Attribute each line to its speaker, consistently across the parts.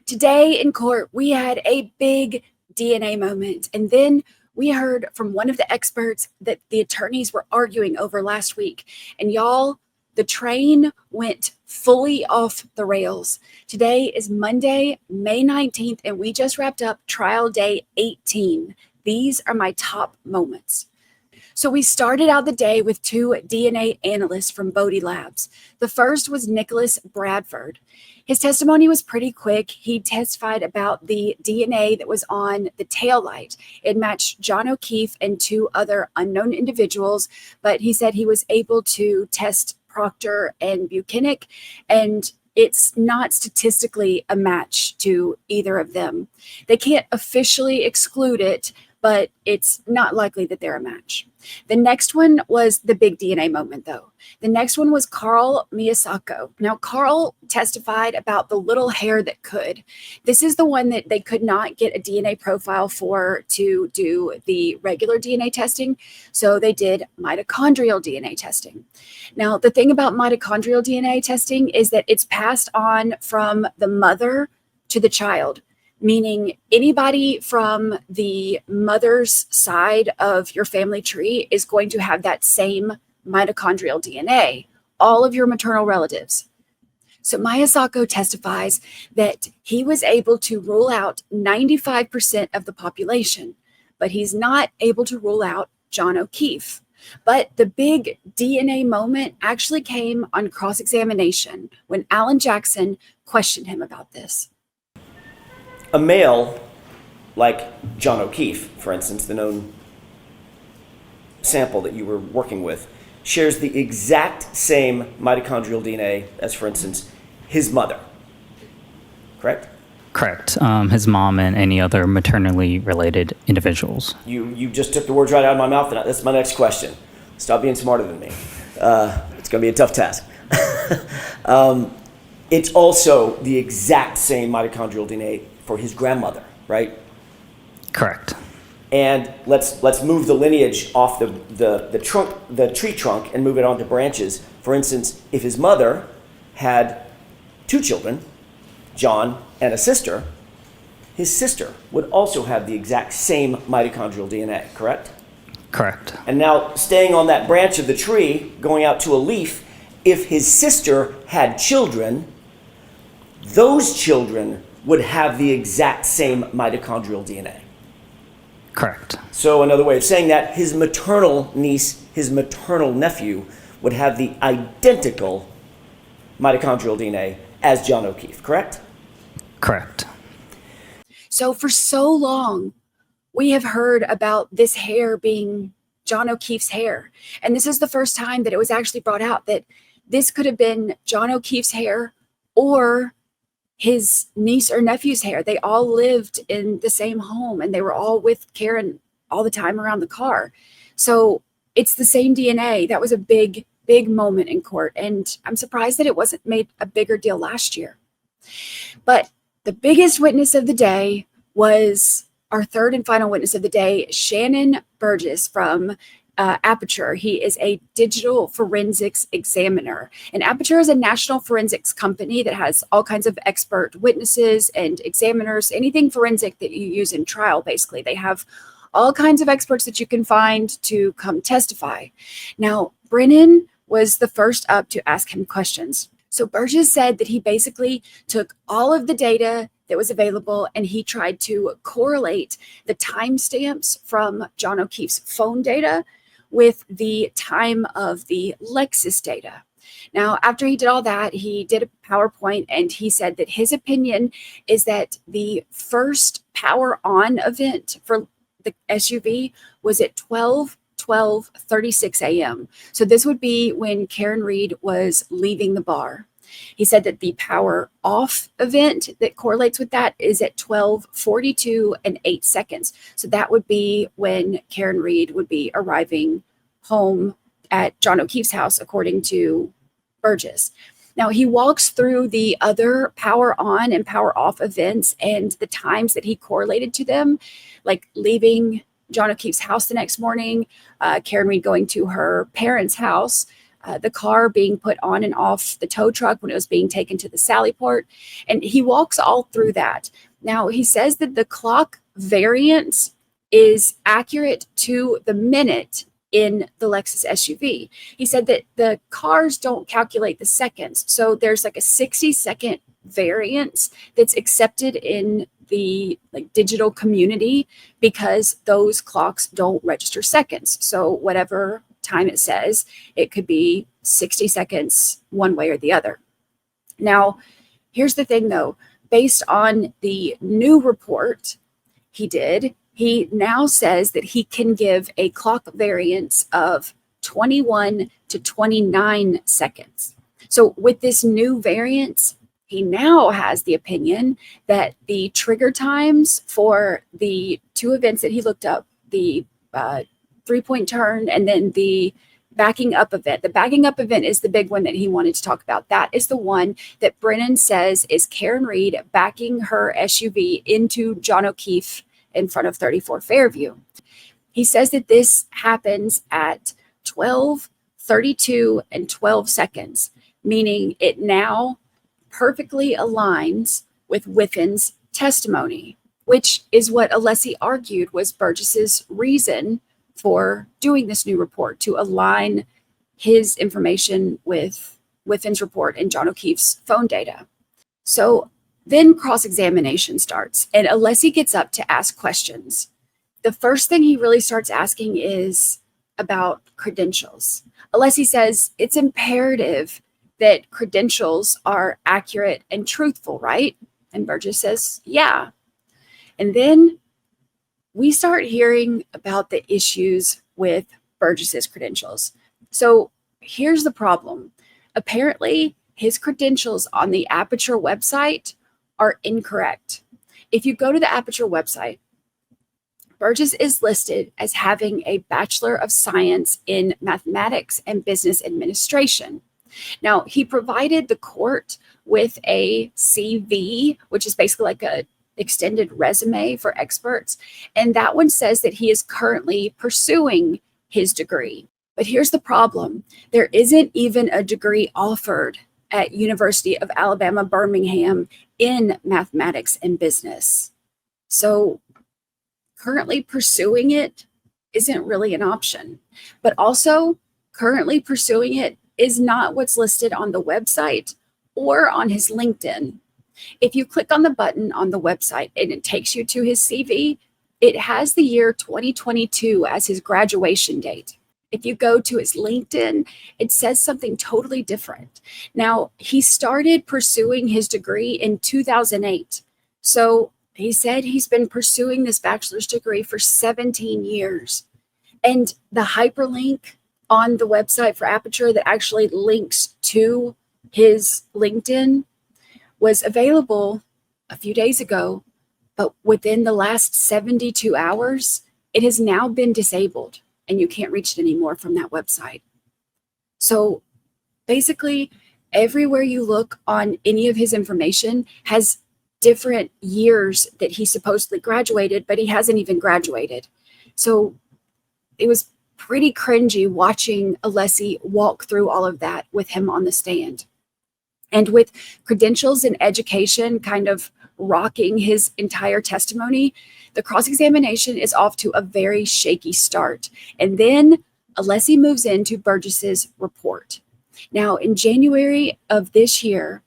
Speaker 1: Today in court, we had a big DNA moment, and then we heard from one of the experts that the attorneys were arguing over last week. And y'all, the train went fully off the rails. Today is Monday, May 19th, and we just wrapped up trial day 18. These are my top moments. So we started out the day with two DNA analysts from Bodie Labs. The first was Nicholas Bradford. His testimony was pretty quick. He testified about the DNA that was on the taillight. It matched John O'Keefe and two other unknown individuals, but he said he was able to test Proctor and Buchanan, and it's not statistically a match to either of them. They can't officially exclude it, but it's not likely that they're a match. The next one was the big DNA moment, though. The next one was Carl Miyasako. Now, Carl testified about the little hair that could. This is the one that they could not get a DNA profile for to do the regular DNA testing, so they did mitochondrial DNA testing. Now, the thing about mitochondrial DNA testing is that it's passed on from the mother to the child, meaning anybody from the mother's side of your family tree is going to have that same mitochondrial DNA, all of your maternal relatives. So Miyasako testifies that he was able to rule out 95% of the population, but he's not able to rule out John O'Keefe. But the big DNA moment actually came on cross-examination when Alan Jackson questioned him about this.
Speaker 2: A male like John O'Keefe, for instance, the known sample that you were working with, shares the exact same mitochondrial DNA as, for instance, his mother. Correct?
Speaker 3: Correct. His mom and any other maternally related individuals.
Speaker 2: You just took the words right out of my mouth, and that's my next question. Stop being smarter than me. It's going to be a tough task. It's also the exact same mitochondrial DNA for his grandmother, right?
Speaker 3: Correct.
Speaker 2: And let's move the lineage off the tree trunk and move it onto branches. For instance, if his mother had two children, John and a sister, his sister would also have the exact same mitochondrial DNA, correct?
Speaker 3: Correct.
Speaker 2: And now staying on that branch of the tree, going out to a leaf, if his sister had children, those children would have the exact same mitochondrial DNA.
Speaker 3: Correct.
Speaker 2: So another way of saying that, his maternal niece, his maternal nephew would have the identical mitochondrial DNA as John O'Keefe, correct?
Speaker 3: Correct.
Speaker 1: So for so long, we have heard about this hair being John O'Keefe's hair. And this is the first time that it was actually brought out that this could have been John O'Keefe's hair or his niece or nephew's hair. They all lived in the same home and they were all with Karen all the time around the car. So it's the same DNA. That was a big, big moment in court. And I'm surprised that it wasn't made a bigger deal last year. But the biggest witness of the day was our third and final witness of the day, Shannon Burgess from Aperture. He is a digital forensics examiner. And Aperture is a national forensics company that has all kinds of expert witnesses and examiners, anything forensic that you use in trial, basically. They have all kinds of experts that you can find to come testify. Now, Brennan was the first up to ask him questions. So Burgess said that he basically took all of the data that was available and he tried to correlate the timestamps from John O'Keefe's phone data with the time of the Lexus data. Now, after he did all that, he did a PowerPoint and he said that his opinion is that the first power on event for the SUV was at 12:36 a.m. So this would be when Karen Reed was leaving the bar. He said that the power off event that correlates with that is at 12:42 and 8 seconds. So that would be when Karen Reed would be arriving home at John O'Keefe's house, according to Burgess. Now, he walks through the other power on and power off events and the times that he correlated to them, like leaving John O'Keefe's house the next morning, Karen Reed going to her parents' house, the car being put on and off the tow truck when it was being taken to the Sally Port. And he walks all through that. Now, he says that the clock variance is accurate to the minute in the Lexus SUV. He said that the cars don't calculate the seconds. So there's like a 60-second variance that's accepted in the digital community because those clocks don't register seconds. So whatever time it says, it could be 60 seconds one way or the other. Now, here's the thing though, based on the new report he now says that he can give a clock variance of 21 to 29 seconds. So with this new variance, he now has the opinion that the trigger times for the two events that he looked up, the 3-point turn and then the backing up event. The backing up event is the big one that he wanted to talk about. That is the one that Brennan says is Karen Reed backing her SUV into John O'Keefe in front of 34 Fairview. He says that this happens at 12:32 and 12 seconds, meaning it now perfectly aligns with Whiffin's testimony, which is what Alessi argued was Burgess's reason for doing this new report, to align his information with Whiffin's report and John O'Keefe's phone data. So then cross-examination starts, and Alessi gets up to ask questions. The first thing he really starts asking is about credentials. Alessi says it's imperative that credentials are accurate and truthful, right? And Burgess says, yeah. And then we start hearing about the issues with Burgess's credentials. So here's the problem. Apparently, his credentials on the Aperture website are incorrect. If you go to the Aperture website, Burgess is listed as having a Bachelor of Science in Mathematics and Business Administration. Now, he provided the court with a CV, which is basically like a extended resume for experts. And that one says that he is currently pursuing his degree. But here's the problem. There isn't even a degree offered at University of Alabama, Birmingham in mathematics and business. So currently pursuing it isn't really an option. But also currently pursuing it is not what's listed on the website or on his LinkedIn. If you click on the button on the website and it takes you to his CV, it has the year 2022 as his graduation date. If you go to his LinkedIn, it says something totally different. Now, he started pursuing his degree in 2008. So he said he's been pursuing this bachelor's degree for 17 years. And the hyperlink on the website for Aperture that actually links to his LinkedIn was available a few days ago, but within the last 72 hours, it has now been disabled and you can't reach it anymore from that website. So basically, everywhere you look on any of his information has different years that he supposedly graduated, but he hasn't even graduated. So it was pretty cringy watching Alessi walk through all of that with him on the stand. And with credentials and education kind of rocking his entire testimony, the cross-examination is off to a very shaky start. And then Alessi moves into Burgess's report. Now, in January of this year,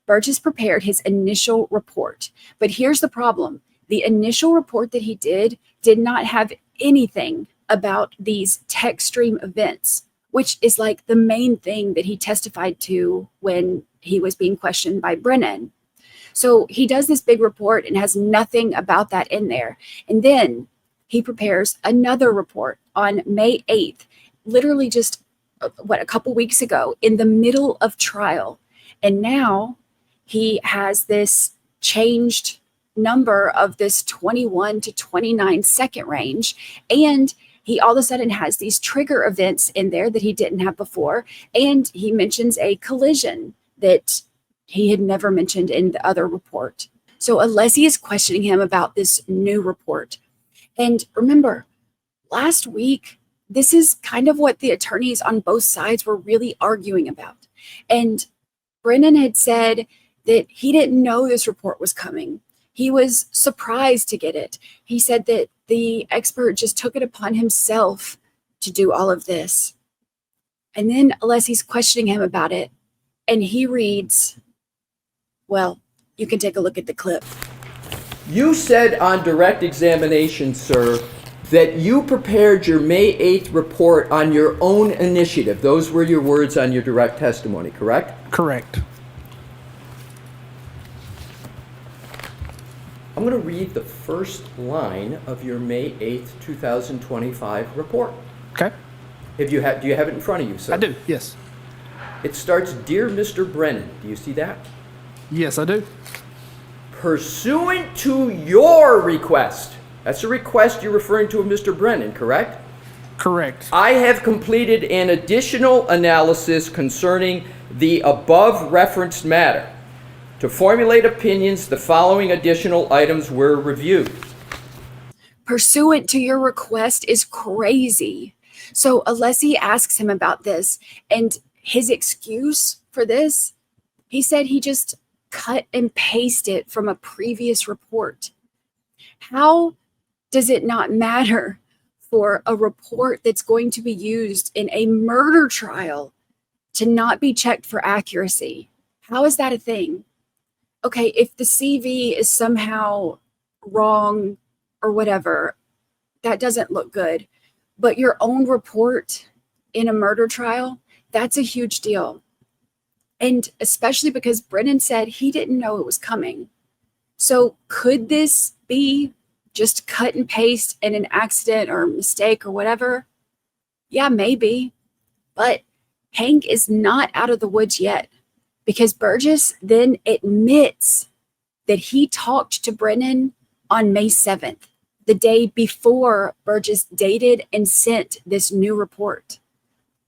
Speaker 1: Burgess prepared his initial report. But here's the problem. The initial report that he did not have anything about these tech stream events, which is like the main thing that he testified to when he was being questioned by Brennan. So he does this big report and has nothing about that in there. And then he prepares another report on May 8th, literally just a couple weeks ago in the middle of trial. And now he has this changed number of this 21 to 29 second range. And he all of a sudden has these trigger events in there that he didn't have before. And he mentions a collision that he had never mentioned in the other report. So Alessi is questioning him about this new report. And remember, last week, this is kind of what the attorneys on both sides were really arguing about. And Brennan had said that he didn't know this report was coming. He was surprised to get it. He said that the expert just took it upon himself to do all of this. And then Alessi's questioning him about it, and he reads, well, you can take a look at the clip.
Speaker 4: You said on direct examination, sir, that you prepared your May 8th report on your own initiative. Those were your words on your direct testimony, correct?
Speaker 5: Correct.
Speaker 4: I'm going to read the first line of your May 8th, 2025 report.
Speaker 5: Okay.
Speaker 4: Do you have it in front of you, sir?
Speaker 5: I do, yes.
Speaker 4: It starts, Dear Mr. Brennan. Do you see that?
Speaker 5: Yes, I do.
Speaker 4: Pursuant to your request. That's the request you're referring to of Mr. Brennan, correct?
Speaker 5: Correct.
Speaker 4: I have completed an additional analysis concerning the above referenced matter. To formulate opinions, the following additional items were reviewed.
Speaker 1: Pursuant to your request is crazy. So Alessi asks him about this, and his excuse for this, he said he just cut and pasted from a previous report. How does it not matter for a report that's going to be used in a murder trial to not be checked for accuracy? How is that a thing? Okay, if the CV is somehow wrong or whatever, that doesn't look good. But your own report in a murder trial, that's a huge deal. And especially because Brennan said he didn't know it was coming. So could this be just cut and paste and an accident or a mistake or whatever? Yeah, maybe. But Hank is not out of the woods yet, because Burgess then admits that he talked to Brennan on May 7th, the day before Burgess dated and sent this new report.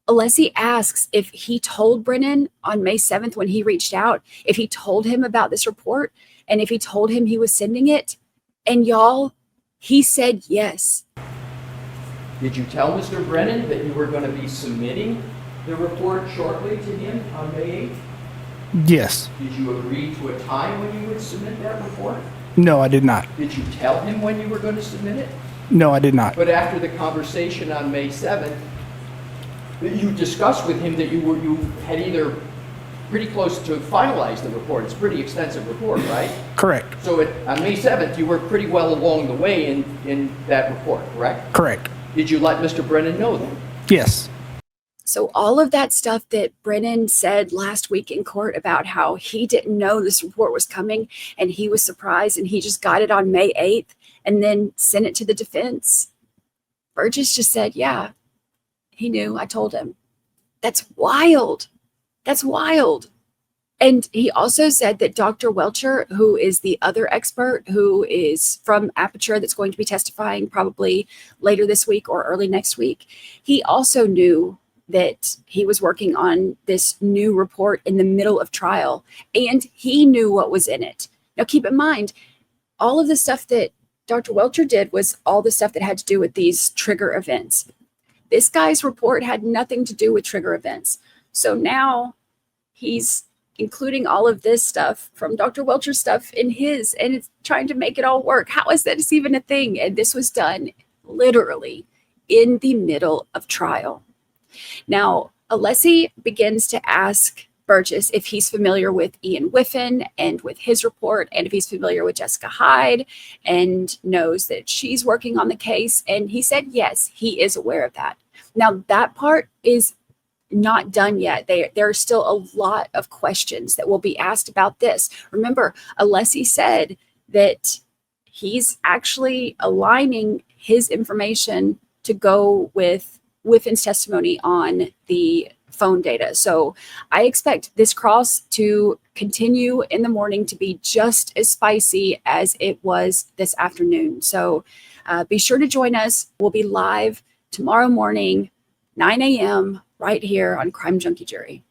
Speaker 1: Alessi asks if he told Brennan on May 7th when he reached out, if he told him about this report and if he told him he was sending it. And y'all, he said yes.
Speaker 4: Did you tell Mr. Brennan that you were going to be submitting the report shortly to him on May 8th?
Speaker 5: Yes.
Speaker 4: Did you agree to a time when you would submit that report?
Speaker 5: No, I did not.
Speaker 4: Did you tell him when you were going to submit it?
Speaker 5: No, I did not.
Speaker 4: But after the conversation on May 7th, you discussed with him that you had either pretty close to finalize the report. It's a pretty extensive report, right?
Speaker 5: Correct.
Speaker 4: So on May 7th, you were pretty well along the way in that report, correct?
Speaker 5: Correct.
Speaker 4: Did you let Mr. Brennan know that?
Speaker 5: Yes.
Speaker 1: So all of that stuff that Brennan said last week in court about how he didn't know this report was coming and he was surprised and he just got it on May 8th and then sent it to the defense. Burgess just said, yeah, he knew. I told him. That's wild. That's wild. And he also said that Dr. Welcher, who is the other expert who is from Aperture that's going to be testifying probably later this week or early next week, he also knew that he was working on this new report in the middle of trial, and he knew what was in it. Now, keep in mind, all of the stuff that Dr. Welcher did was all the stuff that had to do with these trigger events. This guy's report had nothing to do with trigger events. So now he's including all of this stuff from Dr. Welcher's stuff in his, and it's trying to make it all work. How is that even a thing? And this was done literally in the middle of trial. Now, Alessi begins to ask Burgess if he's familiar with Ian Whiffen and with his report, and if he's familiar with Jessica Hyde and knows that she's working on the case. And he said, yes, he is aware of that. Now, that part is not done yet. There are still a lot of questions that will be asked about this. Remember, Alessi said that he's actually aligning his information to go with Whiffen's testimony on the phone data. So I expect this cross to continue in the morning to be just as spicy as it was this afternoon. So be sure to join us. We'll be live tomorrow morning, 9 a.m. right here on Crime Junkie Jury.